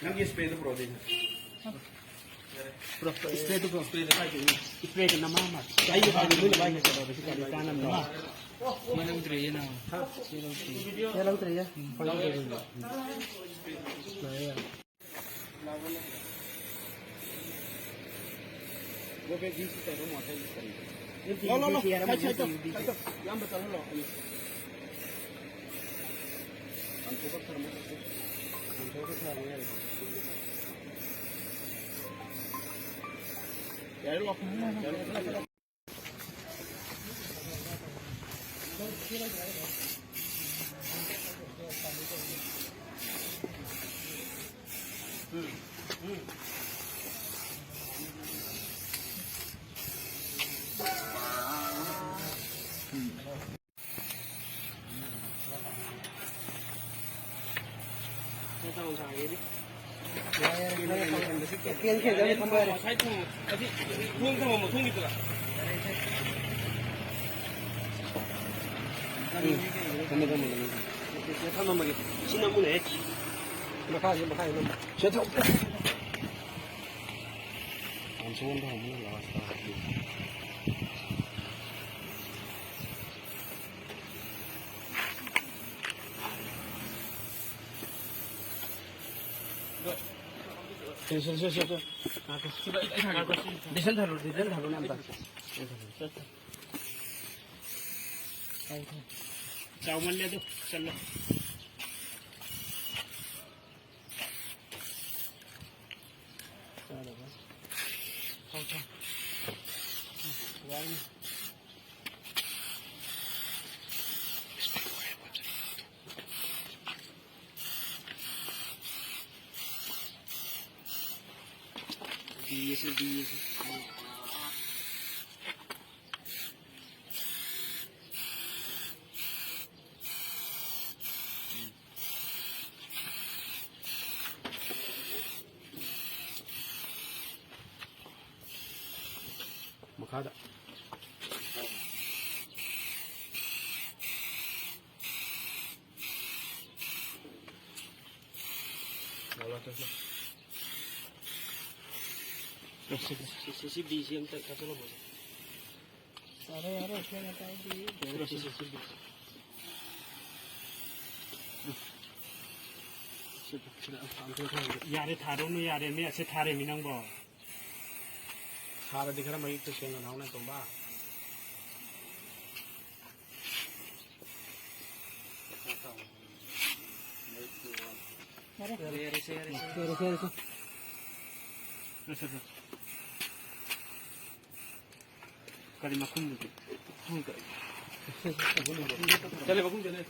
Nanti spray itu pro deh. Pro spray itu pro spray itu nama mat. Ayo hari dulu banyak coba besi kali kanan dah. Mana udah ya na? Ya lalu udah ya. वो भी बीस रुपए का मोटा use करेंगे low low low यहाँ बता low हमको तो थर्मस हमको तो थर्मस यार लो डिझेल धारू ना आमचा चाव म्हणले तो चल Makada. CCB yang terkasih loh bos. Ada saya nggak tahu di. CCB. यारे थारो नु यारे में ऐसे थारे मिनंग बो थारे दिख रहा मैं तो शेंग ना होने तुम बा करी मखुन चले बकुन चले